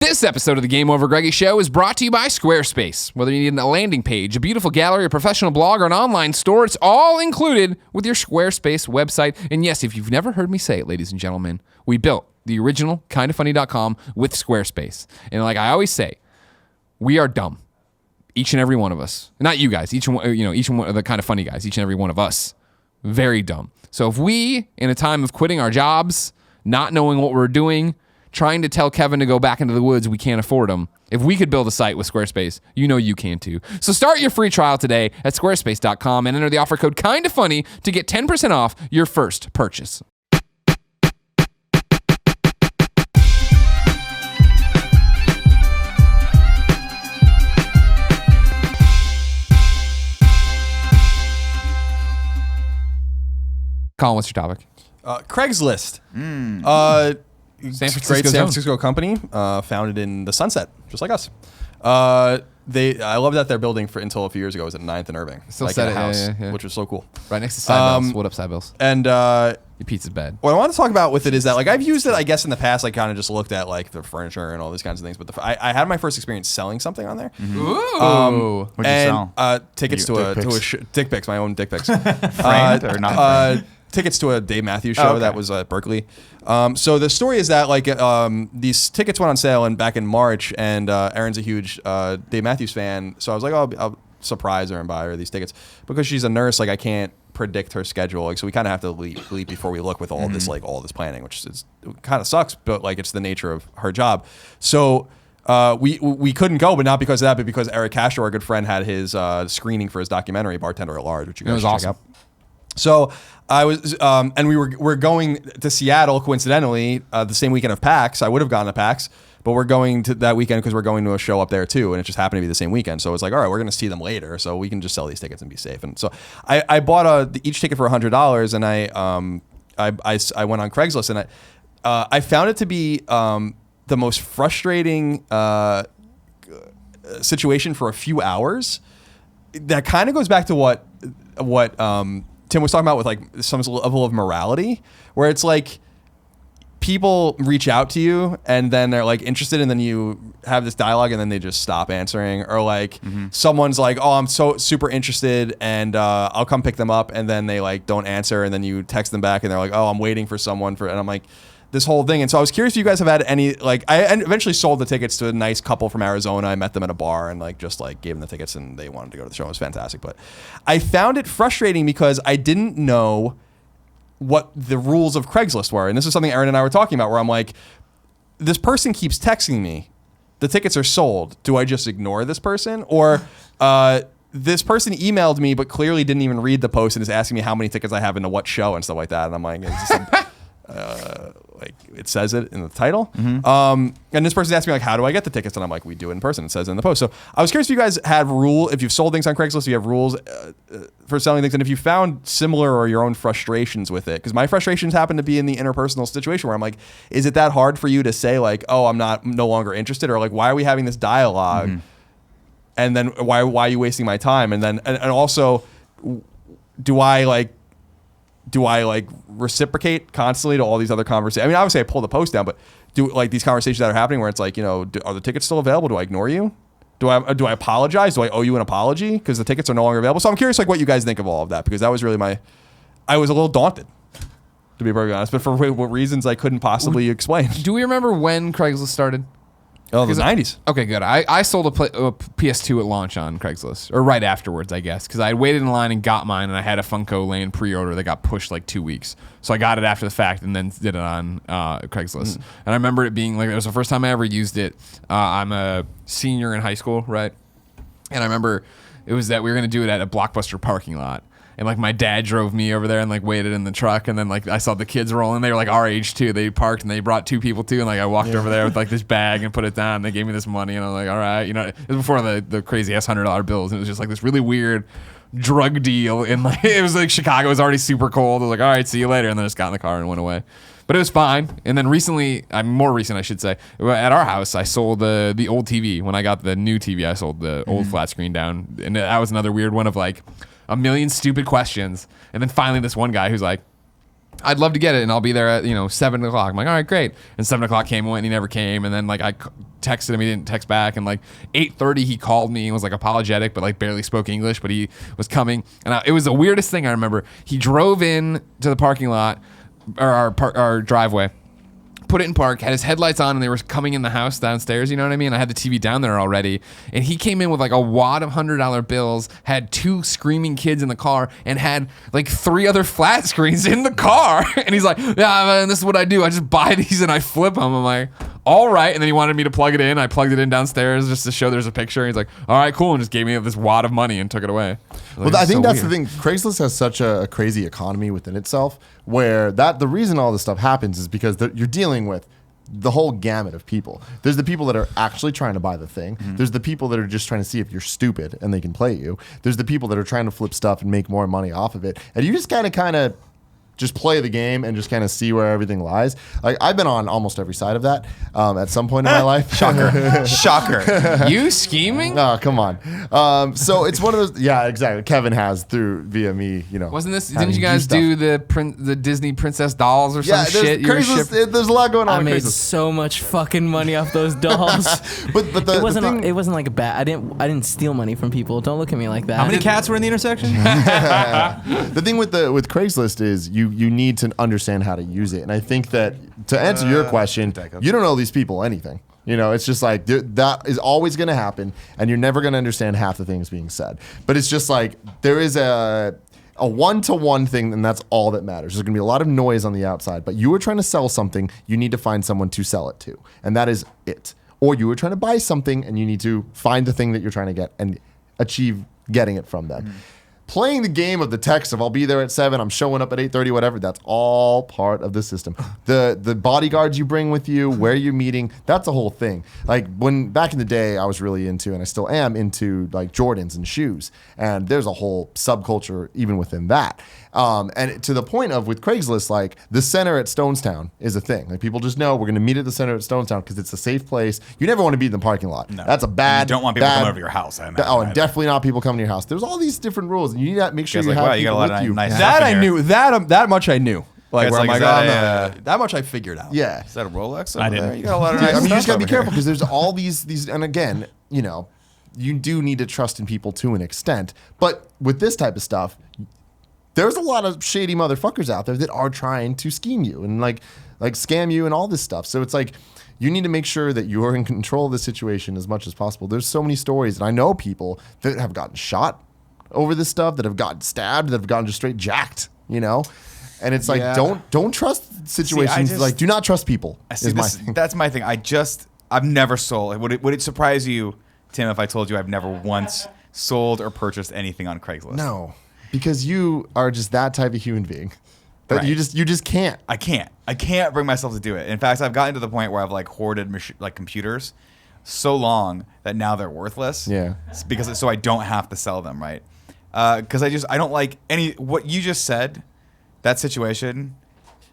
This episode of the GameOverGreggy Show is brought to you by Squarespace. Whether you need a landing page, a beautiful gallery, a professional blog, or an online store, it's all included with your Squarespace website. And yes, if you've never heard me say it, ladies and gentlemen, we built the original kindafunny.com with Squarespace. And like I always say, we are dumb. Each and every one of us. Not you guys, each one of the kind of funny guys, each and every one of us. Very dumb. So if we, in a time of quitting our jobs, not knowing what we're doing, trying to tell Kevin to go back into the woods, we can't afford him. If we could build a site with Squarespace, you know you can too. So start your free trial today at squarespace.com and enter the offer code KINDAFUNNY to get 10% off your first purchase. Colin, what's your topic? Craigslist. San Great San Francisco company, founded in the Sunset, just like us. I love that they're building until a few years ago. It was at 9th and Irving, Still like said a it, house, yeah. which was so cool. Right next to Side Bills. What up, Side Bills? And Your pizza's bad. what I want to talk about with it is that, like, I've used it, I guess, in the past. I kind of just looked at like the furniture and all these kinds of things. But I had my first experience selling something on there. Ooh. What'd you sell? Tickets to dick pics, my own dick pics. Framed or not framed? Tickets to a Dave Matthews show that was at Berkeley. So the story is that, like, these tickets went on sale back in March, and Erin's a huge Dave Matthews fan. So I was like, oh, I'll surprise her and buy her these tickets. Because she's a nurse, like, I can't predict her schedule. Like, so we kind of have to leap before we look with all this, like, all this planning, which is kind of sucks, but like, it's the nature of her job. So we couldn't go, but not because of that, but because Eric Castro, our good friend, had his screening for his documentary Bartender at Large, which you guys should check out. So I was, and we're going to Seattle, coincidentally, the same weekend of PAX. I would have gone to PAX, but we're going to that weekend because we're going to a show up there too, and it just happened to be the same weekend. So it's like, all right, we're going to see them later, so we can just sell these tickets and be safe. And so I bought each ticket for $100, and I went on Craigslist, and I found it to be the most frustrating situation for a few hours. That kind of goes back to what Tim was talking about with, like, some level of morality, where it's like people reach out to you and then they're like interested, and then you have this dialogue and then they just stop answering, or like someone's like, oh, I'm so super interested and I'll come pick them up, and then they like don't answer, and then you text them back and they're like, oh, I'm waiting for someone and I'm like, this whole thing. And so I was curious if you guys have had any, like, I eventually sold the tickets to a nice couple from Arizona. I met them at a bar and like just like gave them the tickets, and they wanted to go to the show. It was fantastic. But I found it frustrating because I didn't know what the rules of Craigslist were. And this is something Erin and I were talking about, where I'm like, this person keeps texting me, the tickets are sold. Do I just ignore this person? Or this person emailed me but clearly didn't even read the post and is asking me how many tickets I have into what show and stuff like that. And I'm like, it's just like it says it in the title. And this person asked me, like, how do I get the tickets? And I'm like, we do it in person. It says it in the post. So I was curious if you guys have if you've sold things on Craigslist, you have rules for selling things, and if you found similar or your own frustrations with it. Because my frustrations happen to be in the interpersonal situation where I'm like, is it that hard for you to say, like, oh, I'm no longer interested, or like, why are we having this dialogue? And then why are you wasting my time? And then and also, do I reciprocate constantly to all these other conversations? I mean, obviously I pull the post down, but do like these conversations that are happening where it's like, are the tickets still available? Do I ignore you? Do I apologize? Do I owe you an apology because the tickets are no longer available? So I'm curious, like, what you guys think of all of that, because that was really I was a little daunted, to be perfectly honest, but for what reasons I couldn't possibly explain. Do we remember when Craigslist started? Oh, the 90s. Okay, good. I sold a PS2 at launch on Craigslist, or right afterwards, I guess, because I had waited in line and got mine, and I had a Funko Land pre-order that got pushed like 2 weeks. So I got it after the fact and then did it on Craigslist. And I remember it being like, it was the first time I ever used it. I'm a senior in high school, right? And I remember it was that we were going to do it at a Blockbuster parking lot. And like my dad drove me over there and like waited in the truck, and then like I saw the kids rolling. They were like our age too. They parked and they brought 2 people too. And like I walked over there with like this bag and put it down. They gave me this money, and I'm like, all right, it was before the crazy ass $100 bills. And it was just like this really weird drug deal. And like it was like Chicago was already super cold. I was like, all right, see you later. And then I just got in the car and went away. But it was fine. And then recently, more recent, I should say, at our house, I sold the old TV. When I got the new TV, I sold the old flat screen down. And that was another weird one of like a million stupid questions. And then finally this one guy who's like, I'd love to get it, and I'll be there at 7 o'clock. I'm like, all right, great. And 7 o'clock came and went, and he never came. And then like I texted him, he didn't text back. And like 8:30, he called me and was like apologetic, but like barely spoke English. But he was coming, and it was the weirdest thing I remember. He drove in to the parking lot or our driveway. Put it in park, had his headlights on, and they were coming in the house downstairs, you know what I mean? I had the TV down there already, and he came in with like a wad of $100 bills, had 2 screaming kids in the car, and had like 3 other flat screens in the car. And he's like, yeah, man, this is what I do. I just buy these and I flip them. I'm like, all right. And then he wanted me to plug it in. I plugged it in downstairs just to show there's a picture. He's like, all right, cool, and just gave me this wad of money and took it away. Well, I think that's the thing. Craigslist has such a crazy economy within itself, where the reason all this stuff happens is because you're dealing with the whole gamut of people. There's the people that are actually trying to buy the thing. Mm-hmm. There's the people that are just trying to see if you're stupid and they can play you. There's the people that are trying to flip stuff and make more money off of it. And you just kind of just play the game and just kind of see where everything lies. Like I've been on almost every side of that at some point in my life. Shocker. You scheming? Oh, come on. So it's one of those. Yeah, exactly. Kevin has via me. Wasn't this? Didn't you guys do the Disney princess dolls or some shit? There's a lot going on. I made so much fucking money off those dolls. but it wasn't like a bad. I didn't steal money from people. Don't look at me like that. How many cats were in the intersection? The thing with Craigslist is you need to understand how to use it. And I think that to answer your question, you don't owe these people anything. It's just like that is always going to happen, and you're never going to understand half the things being said. But it's just like there is a one-to-one thing, and that's all that matters. There's going to be a lot of noise on the outside, but you were trying to sell something, you need to find someone to sell it to, and that is it. Or you were trying to buy something, and you need to find the thing that you're trying to get and achieve getting it from them. Mm-hmm. Playing the game of the text of I'll be there at 7, I'm showing up at 8:30, whatever, that's all part of the system. The bodyguards you bring with you, where you're meeting, that's a whole thing. Like when back in the day, I was really into, and I still am into like Jordans and shoes. And there's a whole subculture even within that. And to the point of with Craigslist, like the center at Stonestown is a thing. Like people just know we're going to meet at the center at Stonestown because it's a safe place. You never want to be in the parking lot. No. That's a bad. You don't want people coming over to your house. And definitely not people coming to your house. There's all these different rules, and you need to make sure you have people with you. Nice that I knew. That much I knew. Like where I'm like, that much I figured out. Yeah. Is that a Rolex? I didn't. You got a lot of nice I mean, you stuff just gotta be over careful here. because there's all these, and again, you do need to trust in people to an extent. But with this type of stuff, there's a lot of shady motherfuckers out there that are trying to scheme you and like scam you and all this stuff. So it's like you need to make sure that you're in control of the situation as much as possible. There's so many stories, and I know people that have gotten shot over this stuff, that have gotten stabbed, that have gotten just straight jacked, And it's like don't trust situations. Do not trust people. That's my thing. I've never sold. Would it surprise you, Tim, if I told you I've never once sold or purchased anything on Craigslist? No, because you are just that type of human being that Right. you just can't. I can't bring myself to do it. In fact, I've gotten to the point where I've like hoarded computers so long that now they're worthless. Yeah. So I don't have to sell them, right? Because I don't like what you just said. That situation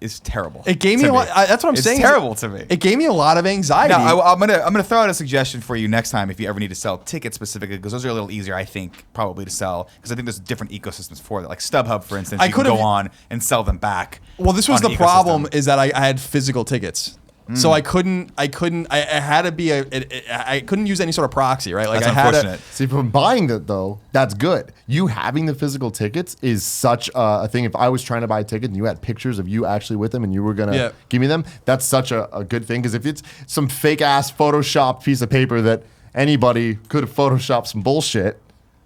is terrible. It gave me a lot. That's what I'm saying. It's terrible to me. It gave me a lot of anxiety. Now, I'm gonna throw out a suggestion for you next time if you ever need to sell tickets specifically, because those are a little easier, I think, probably to sell, because I think there's different ecosystems for that. Like StubHub, for instance, you can go on and sell them back. Well, this was on the an problem, ecosystem. is that I had physical tickets. So I had to be I couldn't use any sort of proxy, right? Like That's I had unfortunate. See, from buying it though, that's good. You having the physical tickets is such a thing. If I was trying to buy a ticket and you had pictures of you actually with them and you were gonna give me them, that's such a good thing. Because if it's some fake ass photoshopped piece of paper that anybody could have photoshopped some bullshit,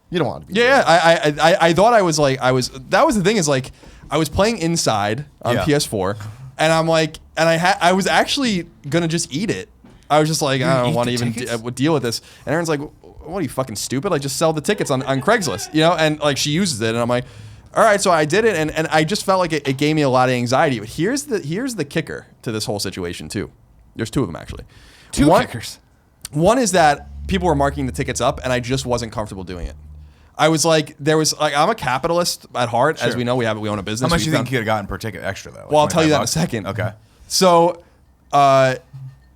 you don't want to be. I thought I was that was the thing, is like I was playing Inside on PS4, and I'm like, and I was actually gonna just eat it. I was just like, I don't want to even deal with this. And Erin's like, what are you, fucking stupid? Like, just sell the tickets on Craigslist, and like she uses it, and I'm like, all right. So I did it, and I just felt like it gave me a lot of anxiety. But here's the kicker to this whole situation too. There's 2 of them actually. Two kickers. One is that people were marking the tickets up, and I just wasn't comfortable doing it. I was like, I'm a capitalist at heart, as we know. We own a business. How much do you think you could have gotten per ticket extra though? Like Well, I'll tell you that in a $25? second. Okay. So, I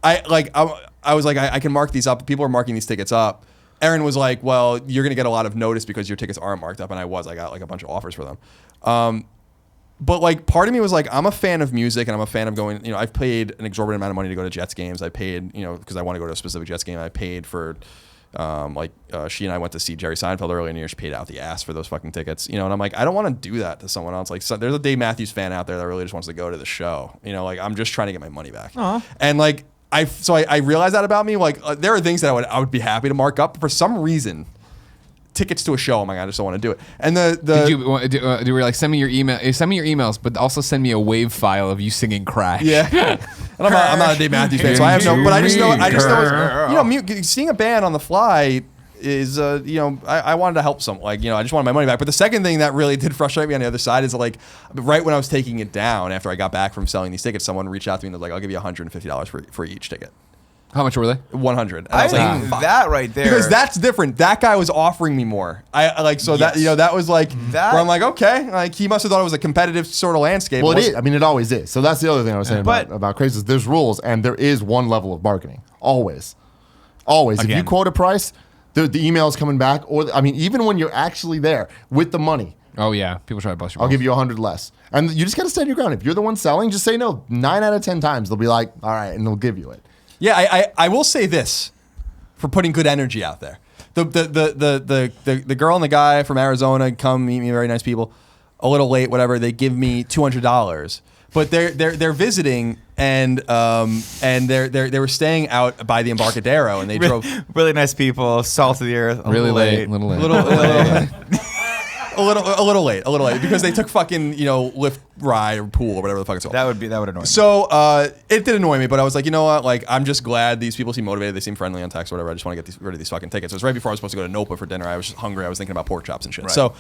was like, I can mark these up. People are marking these tickets up. Erin was like, well, you're gonna get a lot of notice because your tickets aren't marked up, and I got like a bunch of offers for them. But like part of me was like, I'm a fan of music and I'm a fan of going, I've paid an exorbitant amount of money to go to Jets games. I paid, because I want to go to a specific Jets game. I paid for, she and I went to see Jerry Seinfeld earlier in the year. She paid out the ass for those fucking tickets, and I'm like, I don't want to do that to someone else. Like, so there's a Dave Matthews fan out there that really just wants to go to the show. Like I'm just trying to get my money back. And like, I realized that about me. Like there are things that I would be happy to mark up, but for some reason, tickets to a show, I'm like, I just don't want to do it. And do we like send me your emails, but also send me a wave file of you singing Crash. Yeah. And I'm not a Dave Matthews fan, so I have no. But I just know seeing a band on the fly is I wanted to help some, like, I just wanted my money back. But the second thing that really did frustrate me on the other side is like right when I was taking it down after I got back from selling these tickets, someone reached out to me and they're like, I'll give you $150 for each ticket. How much were they? 100. And I was like, think that right there, because that's different. That guy was offering me more. I like so Yes. that was like That- where I'm like, okay, like he must have thought it was a competitive sort of landscape. Well, it is. I mean, it always is. So that's the other thing I was saying But- about Craigslist. There's rules, and there is one level of marketing. Always. If you Again. quote a price, the email is coming back. Or even when you're actually there with the money, Oh yeah, people try to bust your I'll balls. give you 100 less. And you just got to stand your ground. If you're the one selling, just say no. 9 out of 10 times they'll be like, all right, and they'll give you it. Yeah, I will say this for putting good energy out there. The girl and the guy from Arizona come meet me, very nice people. A little late, whatever. They give me $200, but they're visiting and they were staying out by the Embarcadero and they drove really nice people, salt of the earth, a Really little late, late. little late. a little late because they took fucking Lyft ride or pool or whatever the fuck it's called. That would annoy me. So it did annoy me, but I was like, you know what? Like, I'm just glad these people seem motivated. They seem friendly on text or whatever. I just want to get rid of these fucking tickets. It was right before I was supposed to go to Nopa for dinner. I was just hungry. I was thinking about pork chops and shit. Right. So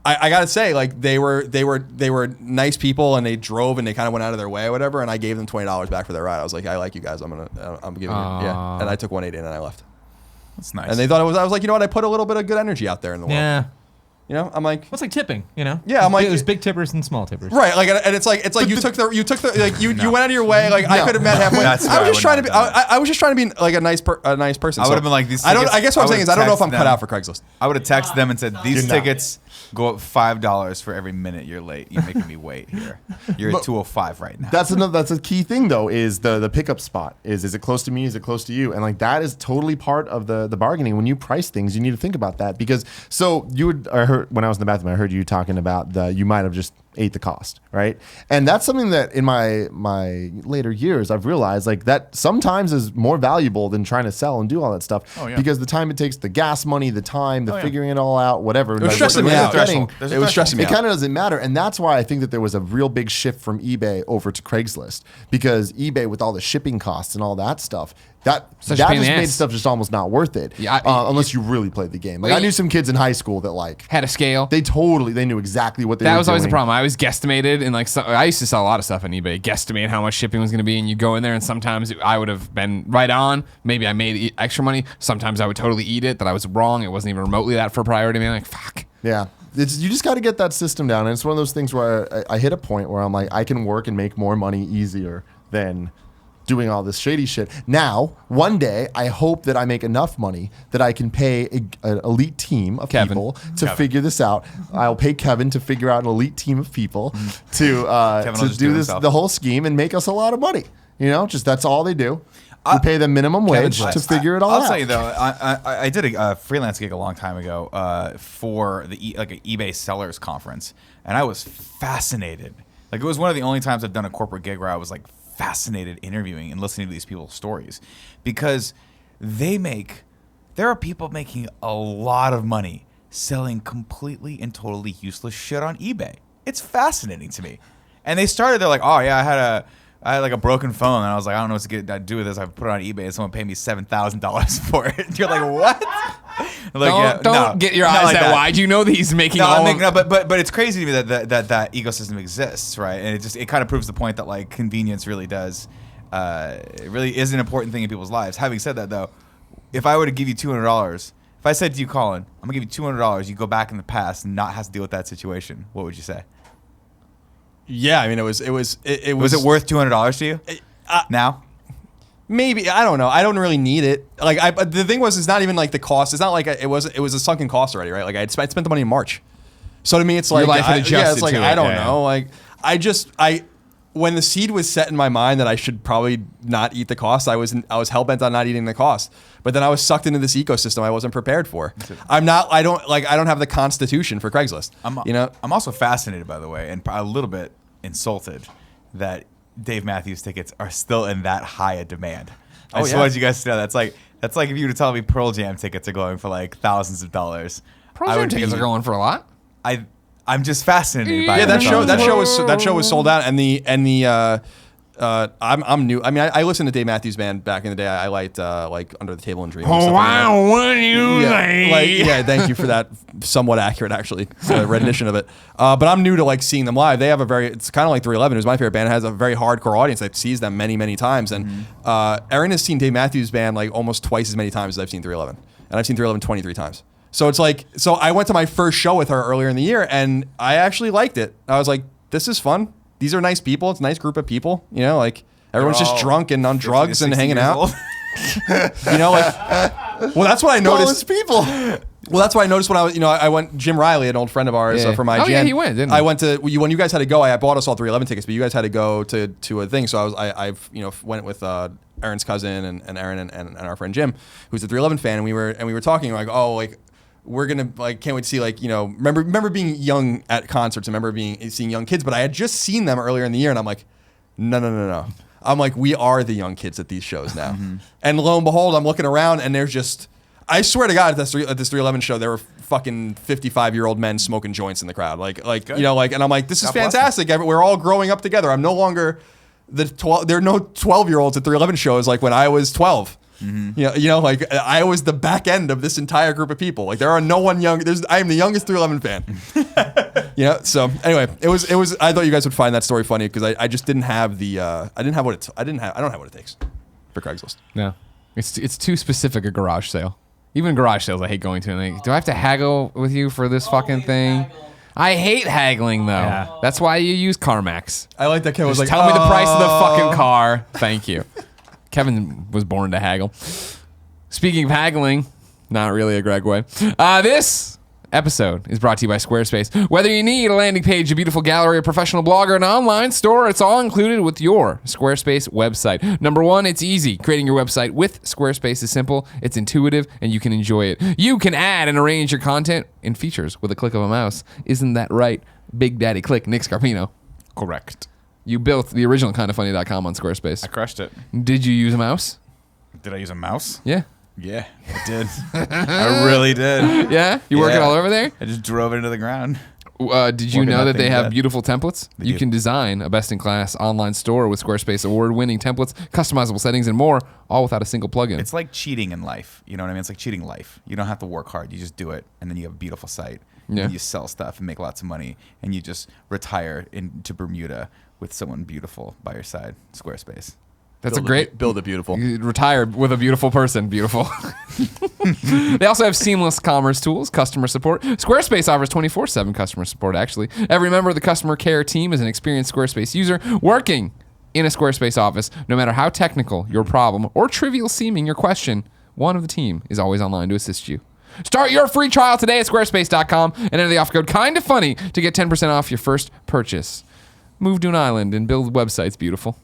I gotta say, like, they were nice people and they drove and they kind of went out of their way or whatever. And I gave them $20 back for their ride. I was like, I like you guys. I'm giving you, yeah. And I took 180 and then I left. That's nice. And they thought I was like, you know what? I put a little bit of good energy out there in the world. Yeah. I'm like, What's like tipping, Yeah, I'm like- there's big tippers and small tippers. right, like, and it's like you took the like you went out of your way, like I could have met halfway. That's I why was just I trying to would be, not have I was just trying to be like a nice person. I So would have been like, these I tickets- guess what I'm saying is I don't know if I'm text cut them. out for Craigslist. I would have texted them and said, these You're not. tickets go up $5 for every minute you're late. You're making me wait here. You're at 205 right now. That's a key thing though, is the pickup spot. Is it close to me? Is it close to you? And like that is totally part of the bargaining. When you price things, you need to think about that, because I heard when I was in the bathroom, I heard you talking about you might have just ate the cost, right? And that's something that in my later years I've realized, like, that sometimes is more valuable than trying to sell and do all that stuff. Oh, yeah. Because the time it takes, the gas money, the time, the Oh, yeah. figuring it all out, whatever. It was stressing me out. There's a It threshold. was stressing me It out. kind of doesn't matter. And that's why I think that there was a real big shift from eBay over to Craigslist, because eBay, with all the shipping costs and all that stuff, that Such a pain in just the made ass. stuff just almost not worth it. Yeah, unless you really played the game. Like, Well, I knew some kids in high school that, like, Had a scale. they knew exactly what they That were was always the doing. problem. I always guesstimated, and like I used to sell a lot of stuff on eBay. Guesstimate how much shipping was going to be, and you go in there, and sometimes I would have been right on. Maybe I made extra money. Sometimes I would totally eat it. That I was wrong. It wasn't even remotely that for priority. I'm like, fuck. Yeah. You just got to get that system down. And it's one of those things where I hit a point where I'm like, I can work and make more money easier than doing all this shady shit. Now, one day, I hope that I make enough money that I can pay an elite team of Kevin. people to figure this out. I'll pay Kevin to figure out an elite team of people to will just do do it this, himself. the whole scheme, and make us a lot of money. Just that's all they do. We pay them minimum wage to figure it all out. I'll tell you though, I did a freelance gig a long time ago for an eBay sellers conference, and I was fascinated. Like, it was one of the only times I've done a corporate gig where I was like fascinated interviewing and listening to these people's stories, because there are people making a lot of money selling completely and totally useless shit on eBay. It's fascinating to me. And they're like, oh yeah, I had like a broken phone, and I was like, I don't know what to do with this. I put it on eBay, and someone paid me $7,000 for it. And you're like, what? I'm like, Don't get your not eyes like that wide. You know that he's making but it's crazy to me that ecosystem exists, right? And it kind of proves the point that, like, convenience really it really is an important thing in people's lives. Having said that, though, if I were to give you $200, if I said to you, Colin, I'm gonna give you $200, you go back in the past and not have to deal with that situation, what would you say? Yeah, I mean, it was Was it worth $200 to you? Now? Maybe, I don't know. I don't really need it. Like, but the thing was, it's not even like the cost. It's not like it was a sunken cost already, right? Like, I spent the money in March. So to me, it's like, life had adjusted it's like, to it. I don't Yeah. know. Like, when the seed was set in my mind that I should probably not eat the cost, I was hell bent on not eating the cost. But then I was sucked into this ecosystem I wasn't prepared for. I don't have the constitution for Craigslist. I'm also fascinated, by the way, and a little bit insulted that Dave Matthews tickets are still in that high a demand. I just wanted you guys to know that's like if you were to tell me Pearl Jam tickets are going for like thousands of dollars. Pearl Jam tickets are going for a lot. I'm just fascinated by that show was sold out, I'm new. I mean, I listened to Dave Matthews Band back in the day. I liked like Under the Table and Dream. Oh wow, what do you thank you for that somewhat accurate actually rendition of it. But I'm new to like seeing them live. They have it's kind of like 311, who's my favorite band. It has a very hardcore audience that sees them many times. And Aaron has seen Dave Matthews Band like almost twice as many times as I've seen 311, and I've seen 311 23 times. So it's like, so I went to my first show with her earlier in the year, and I actually liked it. I was like, this is fun. These are nice people. It's a nice group of people. You know, like everyone's just drunk and on drugs and hanging out. You know, like, well, that's what I noticed. People. Well, that's what I noticed when I was, I went, Jim Riley, an old friend of ours from IGN. Oh, yeah, he went, didn't he? I went to, when you guys had to go, I bought us all 311 tickets, but you guys had to go to a thing. So I went with Aaron's cousin and Aaron and our friend Jim, who's a 311 fan. And we were talking like, oh, like, we're gonna like can't wait to see like remember being young at concerts. I remember seeing young kids, but I had just seen them earlier in the year, and I'm like, no. I'm like, we are the young kids at these shows now. And lo and behold, I'm looking around, and there's just, I swear to God, at this 311 show, there were fucking 55-year-old men smoking joints in the crowd, like and I'm like, this is fantastic. We're all growing up together. I'm no longer there are no 12-year-olds at 311 shows like when I was 12. Like I was the back end of this entire group of people. Like there are no one young. I am the youngest 311 fan. So anyway, it was. I thought you guys would find that story funny because I just didn't have the. I don't have what it takes for Craigslist. No, it's too specific a garage sale. Even garage sales, I hate going to. And do I have to haggle with you for this fucking thing? I hate haggling though. Yeah. That's why you use CarMax. I like that Kevin was like, tell me the price of the fucking car. Thank you. Kevin was born to haggle. Speaking of haggling, not really a Greg way. This episode is brought to you by Squarespace. Whether you need a landing page, a beautiful gallery, a professional blog, or an online store, it's all included with your Squarespace website. Number one, it's easy. Creating your website with Squarespace is simple, it's intuitive, and you can enjoy it. You can add and arrange your content and features with a click of a mouse. Isn't that right? Big Daddy Click, Nick Scarpino. Correct. You built the original kindoffunny.com on Squarespace. I crushed it. Did you use a mouse? Did I use a mouse? Yeah. Yeah, I did. I really did. Yeah? You work it all over there? I just drove it into the ground. Did you know that they have dead. beautiful templates? You can design a best-in-class online store with Squarespace award-winning templates, customizable settings, and more, all without a single plugin. It's like cheating in life. You know what I mean? It's like cheating life. You don't have to work hard. You just do it, and then you have a beautiful site. Yeah. And you sell stuff and make lots of money, and you just retire into Bermuda with someone beautiful by your side. Squarespace. That's build it beautiful. You retire with a beautiful person. Beautiful. They also have seamless commerce tools, customer support. Squarespace offers 24/7 customer support, actually. Every member of the customer care team is an experienced Squarespace user working in a Squarespace office. No matter how technical your problem or trivial seeming your question, one of the team is always online to assist you. Start your free trial today at squarespace.com and enter the offer code KINDOFFUNNY to get 10% off your first purchase. Move to an island and build websites beautiful.